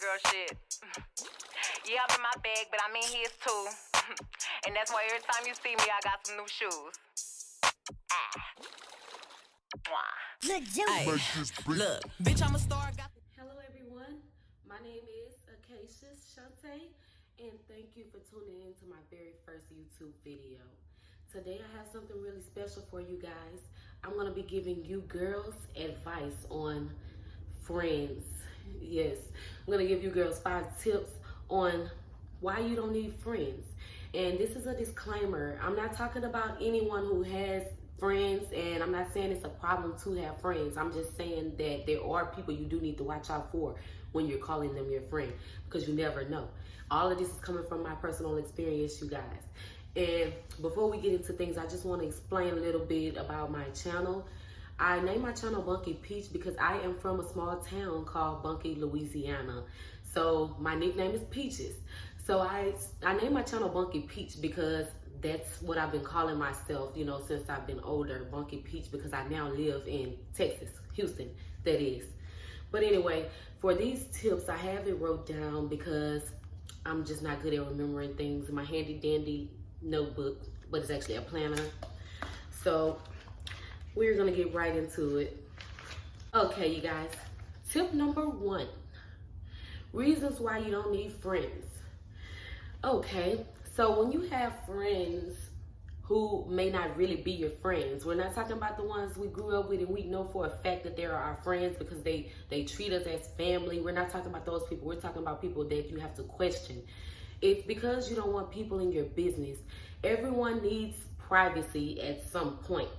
girl shit. Yeah, I'm in my bag, but I'm in his too. And that's why every time you see me, I got some new shoes. Ay, look, bitch, I'm a star. Hello everyone, my name is Akaysious, Shante, and thank you for tuning in to my very first YouTube video. Today I have something really special for you guys. I'm going to be giving you girls advice on friends. Yes, I'm going to give you girls 5 tips on why you don't need friends. And this is a disclaimer. I'm not talking about anyone who has friends, and I'm not saying it's a problem to have friends. I'm just saying that there are people you do need to watch out for when you're calling them your friend, because you never know. All of this is coming from my personal experience, you guys. And before we get into things, I just want to explain a little bit about my channel. I named my channel Bunky Peach because I am from a small town called Bunky, Louisiana. So my nickname is Peaches. So I named my channel Bunky Peach because that's what I've been calling myself, you know, since I've been older, Bunky Peach, because I now live in Texas, Houston, that is. But anyway, for these tips, I have it wrote down because I'm just not good at remembering things in my handy dandy notebook, but it's actually a planner. So we're gonna get right into it. Okay, you guys, tip number 1, reasons why you don't need friends. Okay, so when you have friends who may not really be your friends, we're not talking about the ones we grew up with and we know for a fact that they are our friends because they treat us as family. We're not talking about those people. We're talking about people that you have to question. It's because you don't want people in your business. Everyone needs privacy at some point.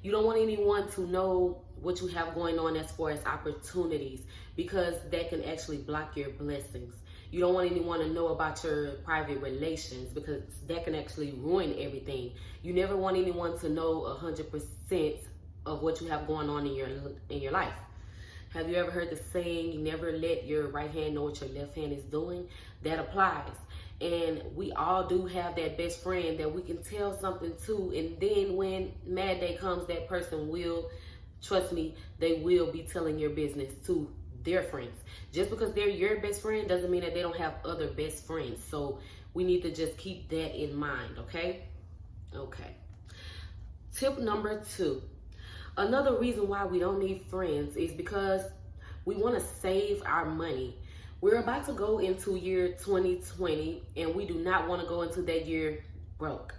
You don't want anyone to know what you have going on as far as opportunities, because that can actually block your blessings. You don't want anyone to know about your private relations, because that can actually ruin everything. You never want anyone to know 100% of what you have going on in your life. Have you ever heard the saying, you never let your right hand know what your left hand is doing? That applies. And we all do have that best friend that we can tell something to, and then when mad day comes, that person will, trust me, they will be telling your business to their friends. Just because they're your best friend doesn't mean that they don't have other best friends. So we need to just keep that in mind, okay? Okay. Tip number 2. Another reason why we don't need friends is because we want to save our money. We're about to go into year 2020, and we do not want to go into that year broke.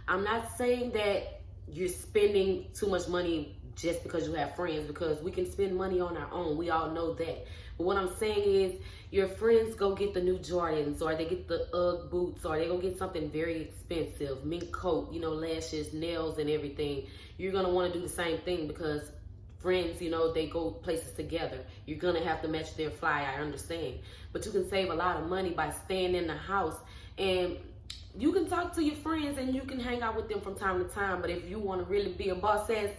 I'm not saying that you're spending too much money just because you have friends, because we can spend money on our own. We all know that. But what I'm saying is, your friends go get the new Jordans, or they get the UGG boots, or they go get something very expensive, mink coat, you know, lashes, nails, and everything. You're going to want to do the same thing because friends, you know, they go places together. You're going to have to match their fly, I understand. But you can save a lot of money by staying in the house, and you can talk to your friends and you can hang out with them from time to time. But if you want to really be a boss ass,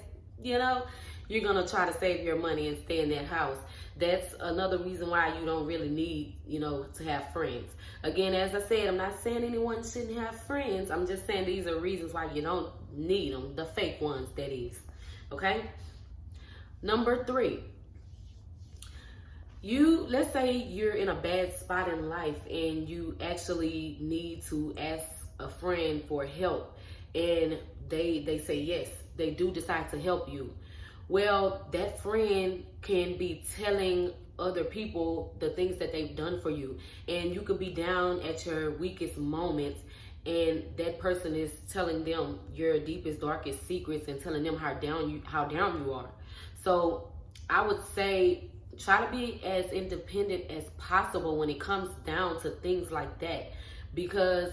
you know, you're going to try to save your money and stay in that house. That's another reason why you don't really need, you know, to have friends. Again, as I said, I'm not saying anyone shouldn't have friends. I'm just saying these are reasons why you don't need them. The fake ones, that is. Okay? Number 3. Let's say you're in a bad spot in life and you actually need to ask a friend for help, and they say yes. They do decide to help you. Well, that friend can be telling other people the things that they've done for you, and you could be down at your weakest moments, and that person is telling them your deepest, darkest secrets and telling them how down you are. So I would say try to be as independent as possible when it comes down to things like that, because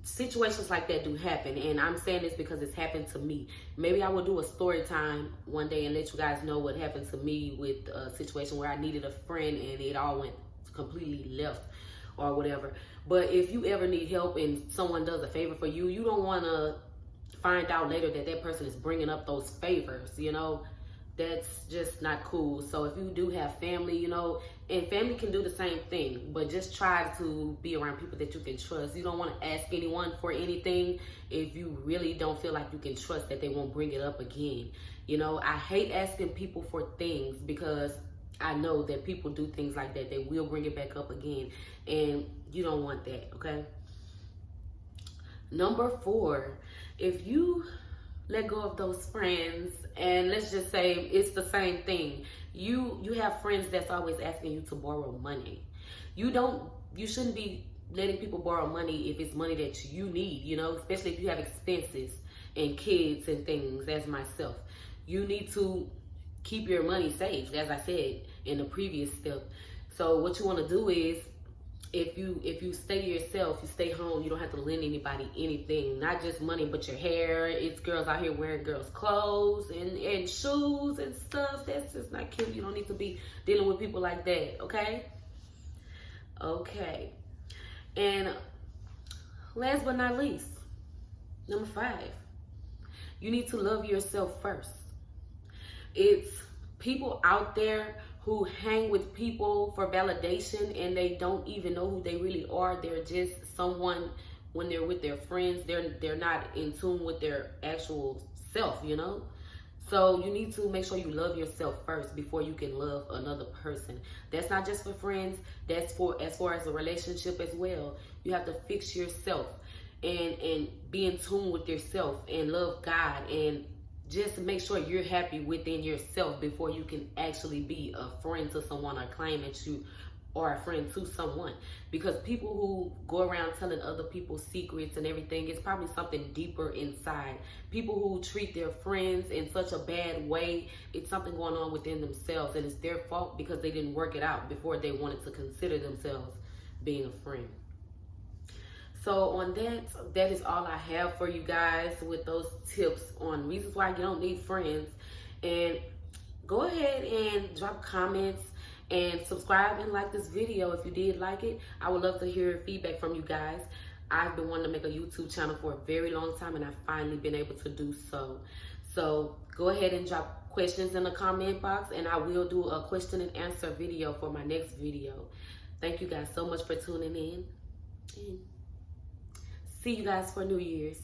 situations like that do happen. And I'm saying this because it's happened to me. Maybe I will do a story time one day and let you guys know what happened to me with a situation where I needed a friend and it all went completely left or whatever. But if you ever need help and someone does a favor for you, you don't want to find out later that that person is bringing up those favors, you know. That's just not cool. So if you do have family, you know, and family can do the same thing, but just try to be around people that you can trust. You don't want to ask anyone for anything if you really don't feel like you can trust that they won't bring it up again. You know, I hate asking people for things because I know that people do things like that. They will bring it back up again, and you don't want that, okay? Number 4, if you let go of those friends, and let's just say it's the same thing. You have friends that's always asking you to borrow money. You shouldn't be letting people borrow money if it's money that you need, you know, especially if you have expenses and kids and things, as myself. You need to keep your money safe, as I said in the previous step. So what you want to do is, if you stay to yourself, you stay home, you don't have to lend anybody anything, not just money, but your hair. It's girls out here wearing girls' clothes and shoes and stuff. That's just not cute. You don't need to be dealing with people like that, okay? Okay. And last but not least, number 5, you need to love yourself first. It's people out there who hang with people for validation, and they don't even know who they really are. They're just someone, when they're with their friends, they're not in tune with their actual self, you know? So you need to make sure you love yourself first before you can love another person. That's not just for friends, that's for as far as a relationship as well. You have to fix yourself and be in tune with yourself and love God, and just make sure you're happy within yourself before you can actually be a friend to someone or claim that you are a friend to someone. Because people who go around telling other people secrets and everything, it's probably something deeper inside. People who treat their friends in such a bad way, it's something going on within themselves, and it's their fault because they didn't work it out before they wanted to consider themselves being a friend. So on that is all I have for you guys with those tips on reasons why you don't need friends. And go ahead and drop comments and subscribe and like this video if you did like it. I would love to hear feedback from you guys. I've been wanting to make a YouTube channel for a very long time, and I've finally been able to do so. So go ahead and drop questions in the comment box, and I will do a question and answer video for my next video. Thank you guys so much for tuning in. And see you guys for New Year's.